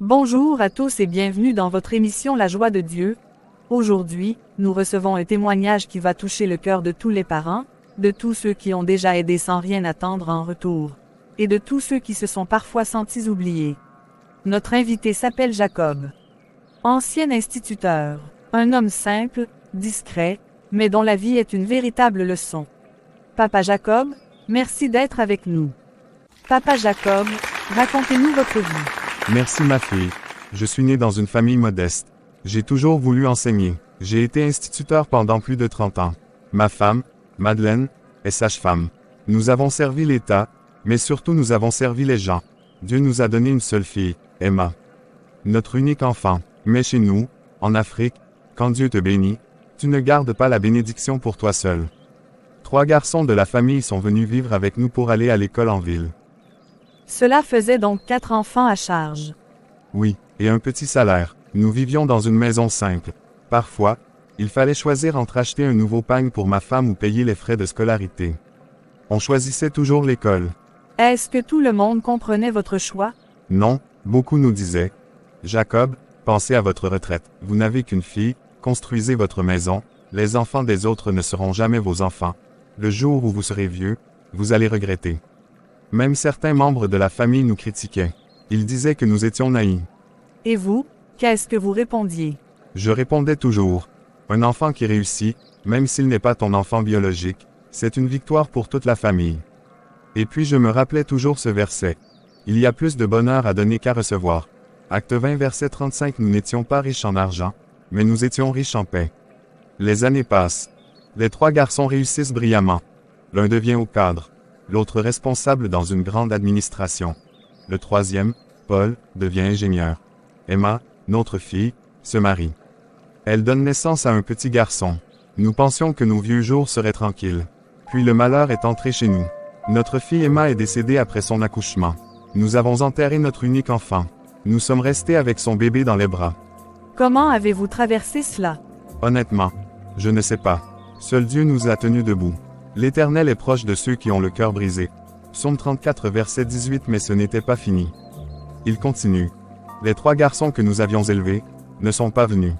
Bonjour à tous et bienvenue dans votre émission La Joie de Dieu. Aujourd'hui, nous recevons un témoignage qui va toucher le cœur de tous les parents, de tous ceux qui ont déjà aidé sans rien attendre en retour, et de tous ceux qui se sont parfois sentis oubliés. Notre invité s'appelle Jacob. Ancien instituteur, un homme simple, discret, mais dont la vie est une véritable leçon. Papa Jacob, merci d'être avec nous. Papa Jacob, racontez-nous votre vie. Merci ma fille. Je suis né dans une famille modeste. J'ai toujours voulu enseigner. J'ai été instituteur pendant plus de 30 ans. Ma femme, Madeleine, est sage-femme. Nous avons servi l'État, mais surtout nous avons servi les gens. Dieu nous a donné une seule fille, Emma. Notre unique enfant. Mais chez nous, en Afrique, quand Dieu te bénit, tu ne gardes pas la bénédiction pour toi seul. 3 garçons de la famille sont venus vivre avec nous pour aller à l'école en ville. Cela faisait donc 4 enfants à charge. Oui, et un petit salaire. Nous vivions dans une maison simple. Parfois, il fallait choisir entre acheter un nouveau pagne pour ma femme ou payer les frais de scolarité. On choisissait toujours l'école. Est-ce que tout le monde comprenait votre choix? Non, beaucoup nous disaient. Jacob, pensez à votre retraite. Vous n'avez qu'une fille, construisez votre maison. Les enfants des autres ne seront jamais vos enfants. Le jour où vous serez vieux, vous allez regretter. Même certains membres de la famille nous critiquaient. Ils disaient que nous étions naïfs. Et vous, qu'est-ce que vous répondiez? Je répondais toujours. Un enfant qui réussit, même s'il n'est pas ton enfant biologique, c'est une victoire pour toute la famille. Et puis je me rappelais toujours ce verset. Il y a plus de bonheur à donner qu'à recevoir. Acte 20 verset 35. Nous n'étions pas riches en argent, mais nous étions riches en paix. Les années passent. Les 3 garçons réussissent brillamment. L'un devient au cadre. L'autre responsable dans une grande administration. Le 3e, Paul, devient ingénieur. Emma, notre fille, se marie. Elle donne naissance à un petit garçon. Nous pensions que nos vieux jours seraient tranquilles. Puis le malheur est entré chez nous. Notre fille Emma est décédée après son accouchement. Nous avons enterré notre unique enfant. Nous sommes restés avec son bébé dans les bras. Comment avez-vous traversé cela? Honnêtement, je ne sais pas. Seul Dieu nous a tenus debout. L'Éternel est proche de ceux qui ont le cœur brisé. Psaume 34 verset 18. Mais ce n'était pas fini. Il continue. Les 3 garçons que nous avions élevés, ne sont pas venus.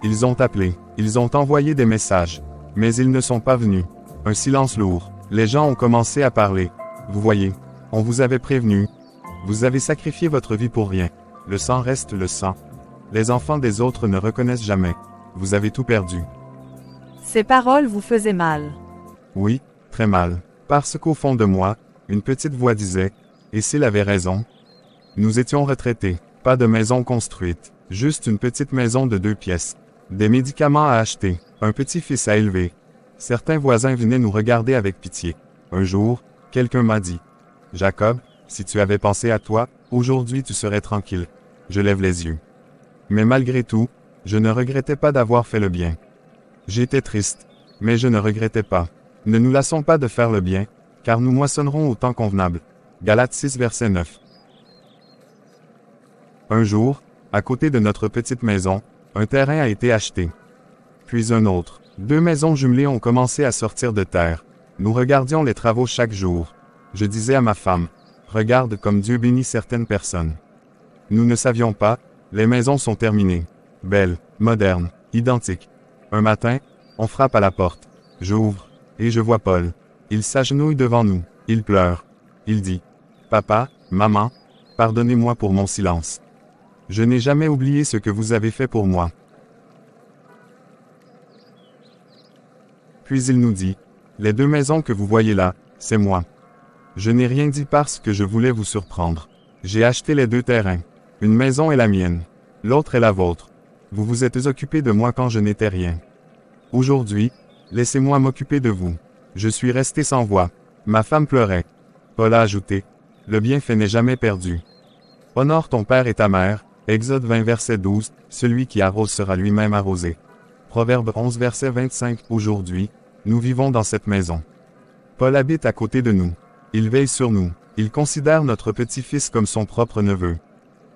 Ils ont appelé, ils ont envoyé des messages, mais ils ne sont pas venus. Un silence lourd. Les gens ont commencé à parler. Vous voyez, on vous avait prévenu. Vous avez sacrifié votre vie pour rien. Le sang reste le sang. Les enfants des autres ne reconnaissent jamais. Vous avez tout perdu. Ces paroles vous faisaient mal. Oui, très mal. Parce qu'au fond de moi, une petite voix disait, et s'il avait raison? Nous étions retraités, pas de maison construite, juste une petite maison de 2 pièces. Des médicaments à acheter, un petit-fils à élever. Certains voisins venaient nous regarder avec pitié. Un jour, quelqu'un m'a dit, Jacob, si tu avais pensé à toi, aujourd'hui tu serais tranquille. Je lève les yeux. Mais malgré tout, je ne regrettais pas d'avoir fait le bien. J'étais triste, mais je ne regrettais pas. Ne nous lassons pas de faire le bien, car nous moissonnerons au temps convenable. Galates 6 verset 9. Un jour, à côté de notre petite maison, un terrain a été acheté. Puis un autre. 2 maisons jumelées ont commencé à sortir de terre. Nous regardions les travaux chaque jour. Je disais à ma femme, regarde comme Dieu bénit certaines personnes. Nous ne savions pas, les maisons sont terminées. Belles, modernes, identiques. Un matin, on frappe à la porte. J'ouvre. Et je vois Paul. Il s'agenouille devant nous. Il pleure. Il dit, Papa, maman, pardonnez-moi pour mon silence. Je n'ai jamais oublié ce que vous avez fait pour moi. Puis il nous dit, les 2 maisons que vous voyez là, c'est moi. Je n'ai rien dit parce que je voulais vous surprendre. J'ai acheté les 2 terrains. Une maison est la mienne. L'autre est la vôtre. Vous vous êtes occupé de moi quand je n'étais rien. Aujourd'hui, laissez-moi m'occuper de vous. Je suis resté sans voix. Ma femme pleurait. Paul a ajouté, le bienfait n'est jamais perdu. Honore ton père et ta mère. Exode 20 verset 12, celui qui arrose sera lui-même arrosé. Proverbe 11 verset 25, aujourd'hui, nous vivons dans cette maison. Paul habite à côté de nous. Il veille sur nous. Il considère notre petit-fils comme son propre neveu.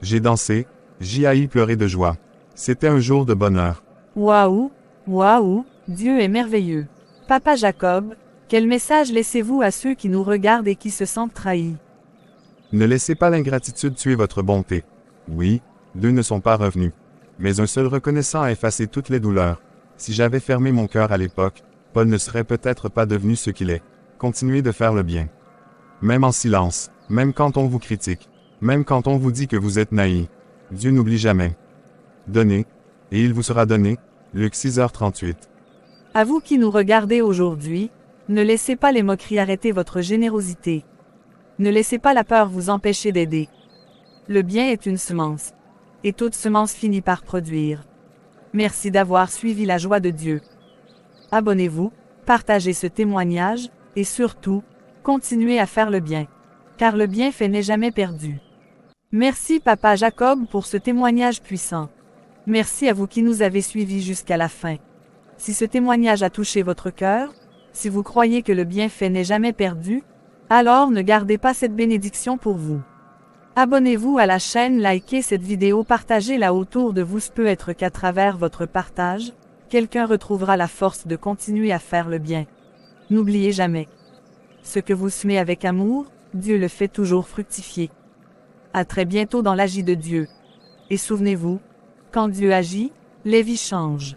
J'ai dansé, j'y haïs pleurer de joie. C'était un jour de bonheur. Waouh, waouh, Dieu est merveilleux. Papa Jacob, quel message laissez-vous à ceux qui nous regardent et qui se sentent trahis? Ne laissez pas l'ingratitude tuer votre bonté. Oui, 2 ne sont pas revenus. Mais un seul reconnaissant a effacé toutes les douleurs. Si j'avais fermé mon cœur à l'époque, Paul ne serait peut-être pas devenu ce qu'il est. Continuez de faire le bien. Même en silence, même quand on vous critique, même quand on vous dit que vous êtes naïf. Dieu n'oublie jamais. Donnez, et il vous sera donné. Luc 6h38. À vous qui nous regardez aujourd'hui, ne laissez pas les moqueries arrêter votre générosité. Ne laissez pas la peur vous empêcher d'aider. Le bien est une semence. Et toute semence finit par produire. Merci d'avoir suivi la joie de Dieu. Abonnez-vous, partagez ce témoignage, et surtout, continuez à faire le bien. Car le bienfait n'est jamais perdu. Merci Papa Jacob pour ce témoignage puissant. Merci à vous qui nous avez suivis jusqu'à la fin. Si ce témoignage a touché votre cœur, si vous croyez que le bienfait n'est jamais perdu, alors ne gardez pas cette bénédiction pour vous. Abonnez-vous à la chaîne, likez cette vidéo, partagez-la autour de vous. Ce peut être qu'à travers votre partage, quelqu'un retrouvera la force de continuer à faire le bien. N'oubliez jamais. Ce que vous semez avec amour, Dieu le fait toujours fructifier. À très bientôt dans l'Agit de Dieu. Et souvenez-vous, quand Dieu agit, les vies changent.